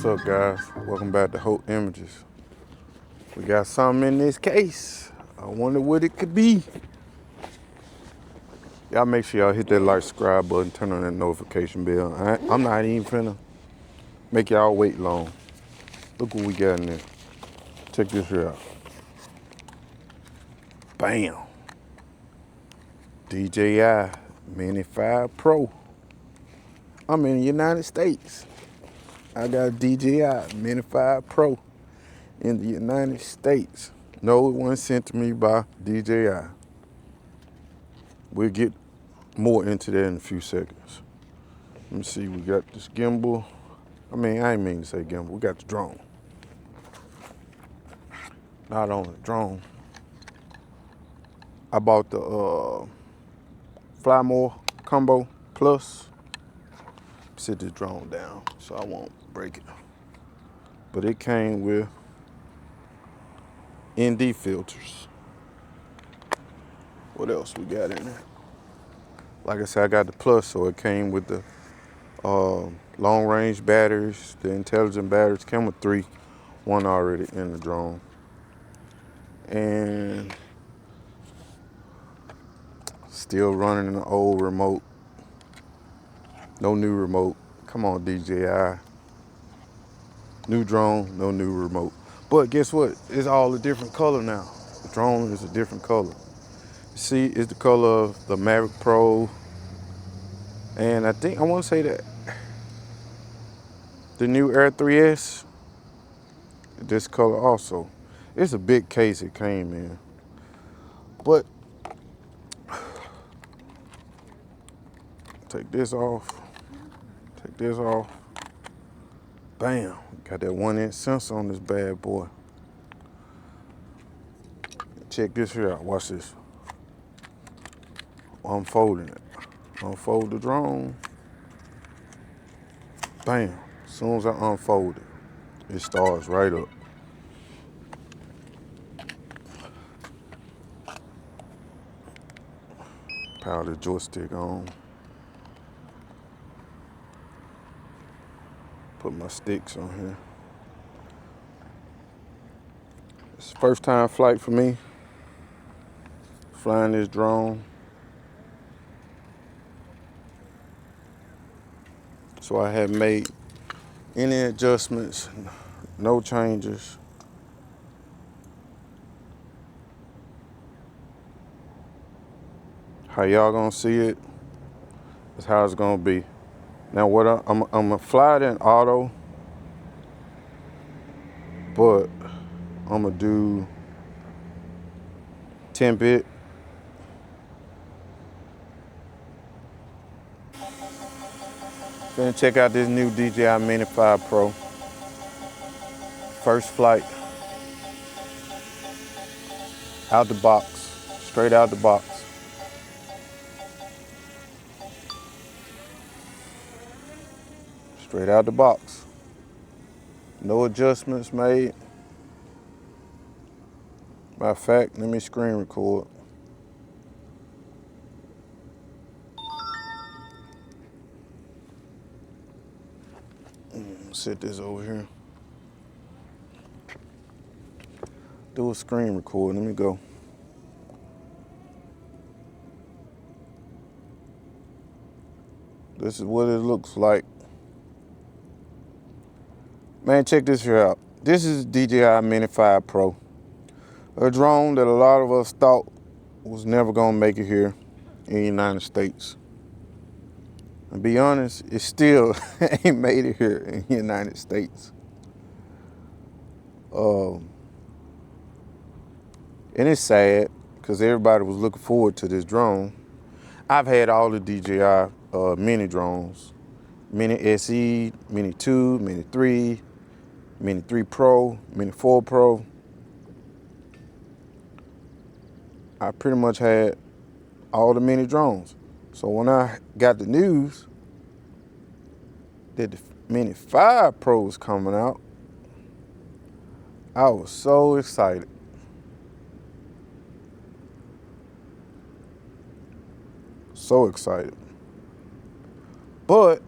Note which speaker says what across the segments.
Speaker 1: up, guys? Welcome back to HoltImages. We got something in this case. I wonder what it could be. Y'all make sure y'all hit that like, subscribe button, turn on that notification bell. I'm not even finna make y'all wait long. Look what we got in there. Check this here out. Bam. DJI Mini 5 Pro. I'm in the United States. I got DJI Mini 5 Pro in the United States. No, it wasn't sent to me by DJI. We'll get more into that in a few seconds. Let me see, we got this gimbal. I didn't mean to say gimbal. We got the drone. Not only the drone. I bought the Fly More Combo Plus. Sit this drone down so I won't break it. But it came with ND filters. What else we got in there? Like I said, I got the Plus, so it came with the long range batteries, the intelligent batteries. Came with 3, one already in the drone. And still running an old remote. No new remote. Come on, DJI. New drone, no new remote. But guess what? It's all a different color now. The drone is a different color. See, it's the color of the Mavic Pro. And I want to say that the new Air 3S, this color also. It's a big case it came in. But take this off. Take this off. Bam. Got that 1-inch sensor on this bad boy. Check this here out. Watch this. Unfolding it. Unfold the drone. Bam. As soon as I unfold it, it starts right up. Power the joystick on. Put my sticks on here. It's the first time flight for me. Flying this drone. So I haven't made any adjustments, no changes. How y'all gonna see it is how it's gonna be. Now what I'm gonna fly it in auto, but I'm gonna do 10-bit. Gonna check out this new DJI Mini 5 Pro. First flight. Out the box, straight out the box. Straight out the box. No adjustments made. Matter of fact, let me screen record. Set this over here. Do a screen record. Let me go. This is what it looks like. Man, check this here out. This is DJI Mini 5 Pro. A drone that a lot of us thought was never gonna make it here in the United States. And be honest, it still ain't made it here in the United States. And it's sad because everybody was looking forward to this drone. I've had all the DJI Mini drones. Mini SE, Mini 2, Mini 3, Mini 3 Pro, Mini 4 Pro. I pretty much had all the Mini drones. So when I got the news that the Mini 5 Pro was coming out, I was so excited. So excited. But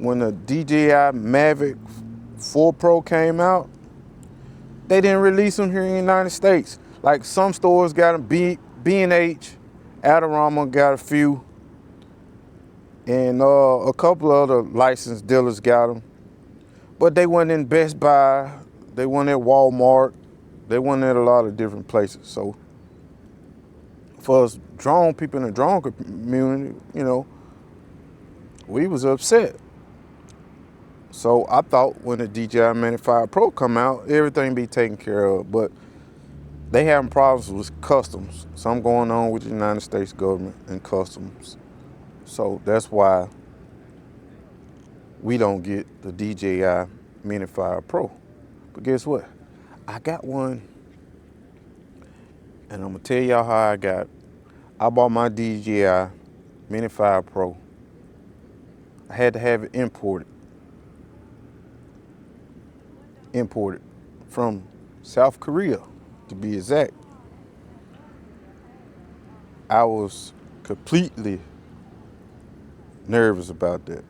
Speaker 1: when the DJI Mavic 4 Pro came out, they didn't release them here in the United States. Like some stores got them, B&H, Adorama got a few, and a couple of other licensed dealers got them. But they weren't in Best Buy, they weren't at Walmart, they weren't at a lot of different places. So for us drone people in the drone community, you know, we was upset. So I thought when the DJI Mini 5 Pro come out, everything be taken care of. But they having problems with customs. Something going on with the United States government and customs. So that's why we don't get the DJI Mini 5 Pro. But guess what? I got one. And I'm gonna tell y'all how I got it. I bought my DJI Mini 5 Pro. I had to have it imported. Imported from South Korea, to be exact. I was completely nervous about that.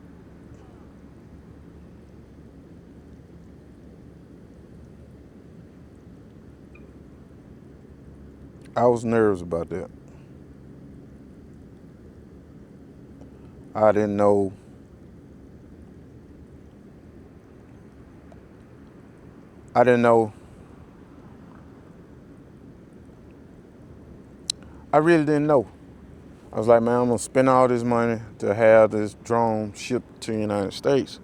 Speaker 1: I was nervous about that. I didn't know I really didn't know. I was like, man, I'm gonna spend all this money to have this drone shipped to the United States.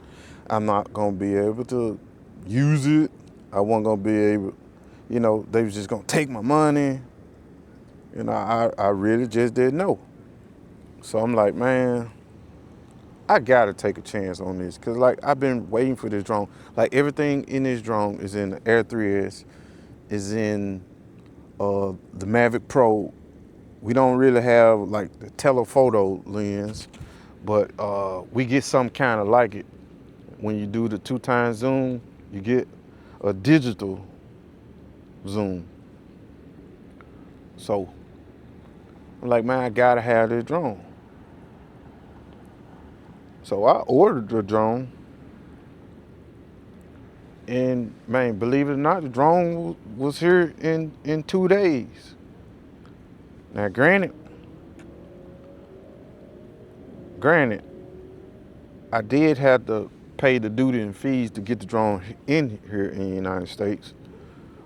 Speaker 1: I'm not gonna be able to use it. I wasn't gonna be able, you know, they was just gonna take my money. You know, I really just didn't know. So I'm like, man, I gotta take a chance on this. Cause like I've been waiting for this drone. Like everything in this drone is in the Air 3S, is in the Mavic Pro. We don't really have like the telephoto lens, but we get some kind of like it. When you do the 2x zoom, you get a digital zoom. So I'm like, man, I gotta have this drone. So I ordered the drone, and man, believe it or not, the drone was here in 2 days. Now, granted, I did have to pay the duty and fees to get the drone in here in the United States,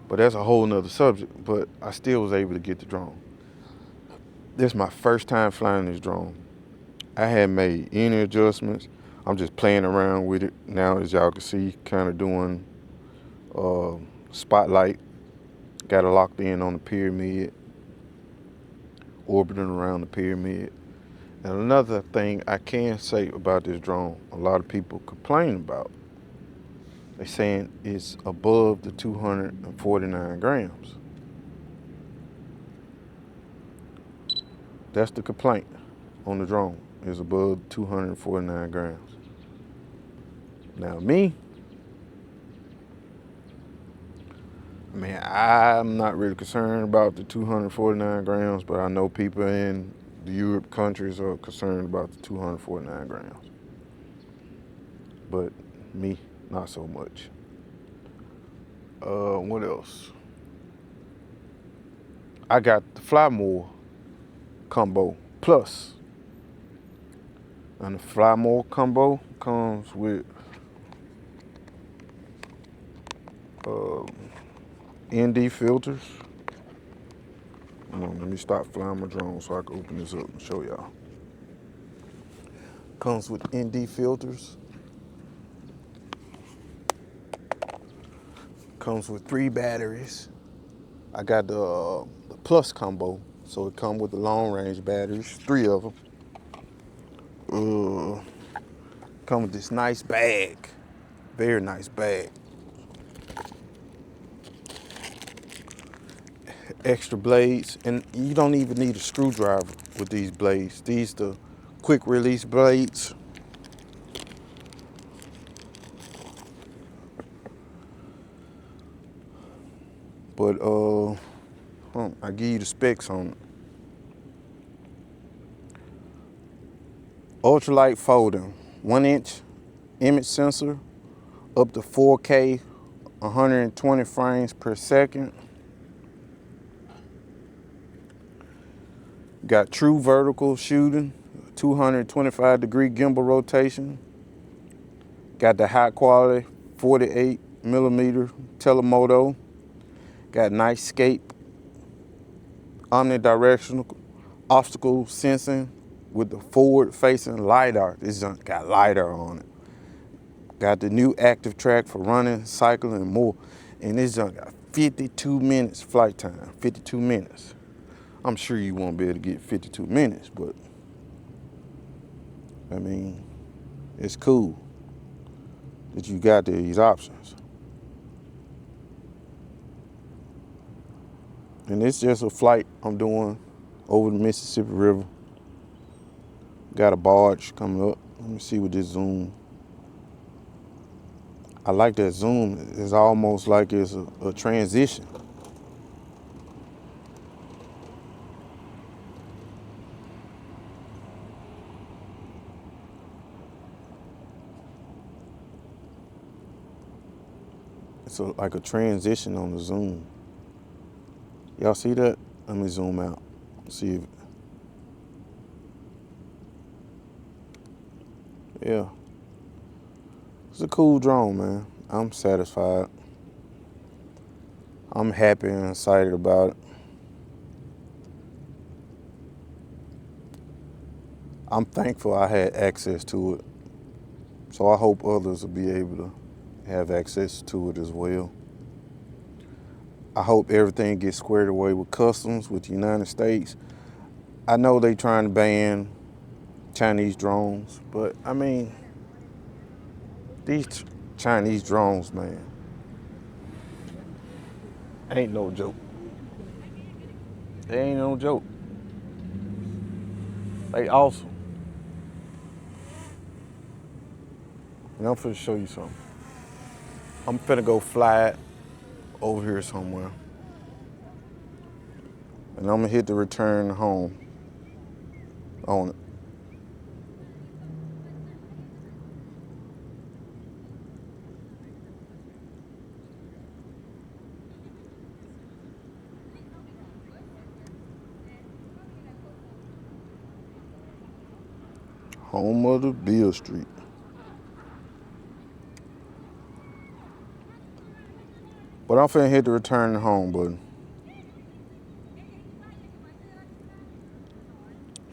Speaker 1: but that's a whole nother subject. But I still was able to get the drone. This is my first time flying this drone. I hadn't made any adjustments. I'm just playing around with it now, as y'all can see, kind of doing spotlight. Got it locked in on the pyramid, orbiting around the pyramid. And another thing I can say about this drone, a lot of people complain about. They're saying it's above the 249 grams. That's the complaint on the drone, is above 249 grams. Now me, man, I'm not really concerned about the 249 grams, but I know people in the Europe countries are concerned about the 249 grams. But me, not so much. What else? I got the Fly More combo plus. And the Fly More combo comes with ND filters. Let me stop flying my drone so I can open this up and show y'all. Comes with ND filters. Comes with 3 batteries. I got the plus combo, so it comes with the long range batteries, 3 of them. Come with this nice bag, very nice bag. Extra blades, and you don't even need a screwdriver with these blades. These the quick release blades. But I give you the specs on it. Ultralight folding, 1 inch image sensor, up to 4K, 120 frames per second. Got true vertical shooting, 225-degree gimbal rotation. Got the high quality 48mm telemoto. Got nice scape, omnidirectional obstacle sensing with the forward-facing LiDAR. This junk got LiDAR on it. Got the new active track for running, cycling, and more. And this junk got 52 minutes flight time, 52 minutes. I'm sure you won't be able to get 52 minutes, but I mean, it's cool that you got these options. And it's just a flight I'm doing over the Mississippi River. Got a barge coming up. Let me see with this zoom. I like that zoom. It's almost like it's a transition. It's like a transition on the zoom. Y'all see that? Let me zoom out. See if, yeah. It's a cool drone, man. I'm satisfied. I'm happy and excited about it. I'm thankful I had access to it. So I hope others will be able to have access to it as well. I hope everything gets squared away with customs with the United States. I know they trying to ban Chinese drones, but I mean, these Chinese drones, man, ain't no joke. They ain't no joke. They awesome. And I'm finna show you something. I'm finna go fly it over here somewhere. And I'm gonna hit the return home on it. Home of the Bill Street. But I'm finna hit the return home button.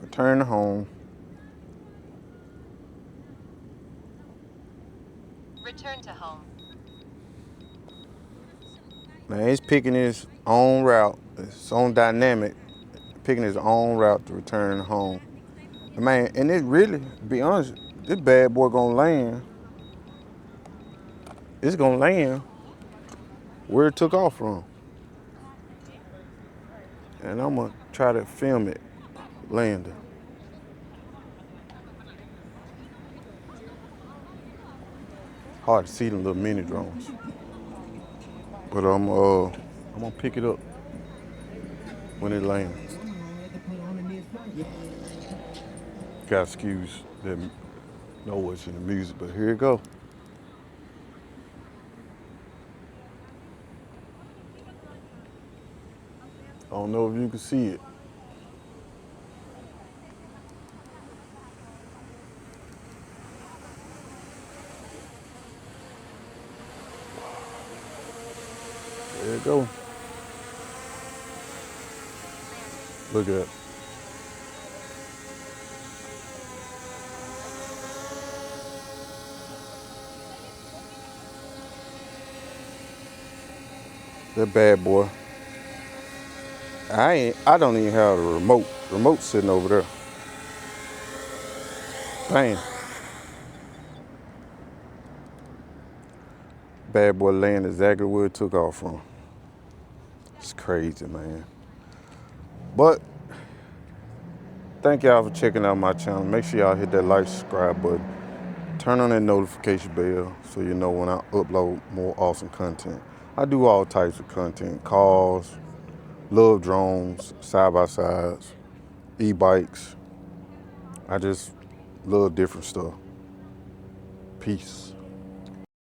Speaker 1: Return to home.
Speaker 2: Return to home.
Speaker 1: Now it's picking its own route. It's on dynamic, picking its own route to return home. Man, and it really, to be honest, this bad boy gonna land. It's gonna land where it took off from. And I'm gonna try to film it landing. Hard to see them little mini drones. But I'm gonna pick it up when it lands. Got excuse that know what's in the music, but here it go. I don't know if you can see it. There it go. Look at it. That bad boy. I don't even have a remote. Remote sitting over there. Bam. Bad boy landed exactly where it took off from. It's crazy, man. But thank y'all for checking out my channel. Make sure y'all hit that like, subscribe button. Turn on that notification bell so you know when I upload more awesome content. I do all types of content. Cars, love drones, side-by-sides, e-bikes. I just love different stuff. Peace.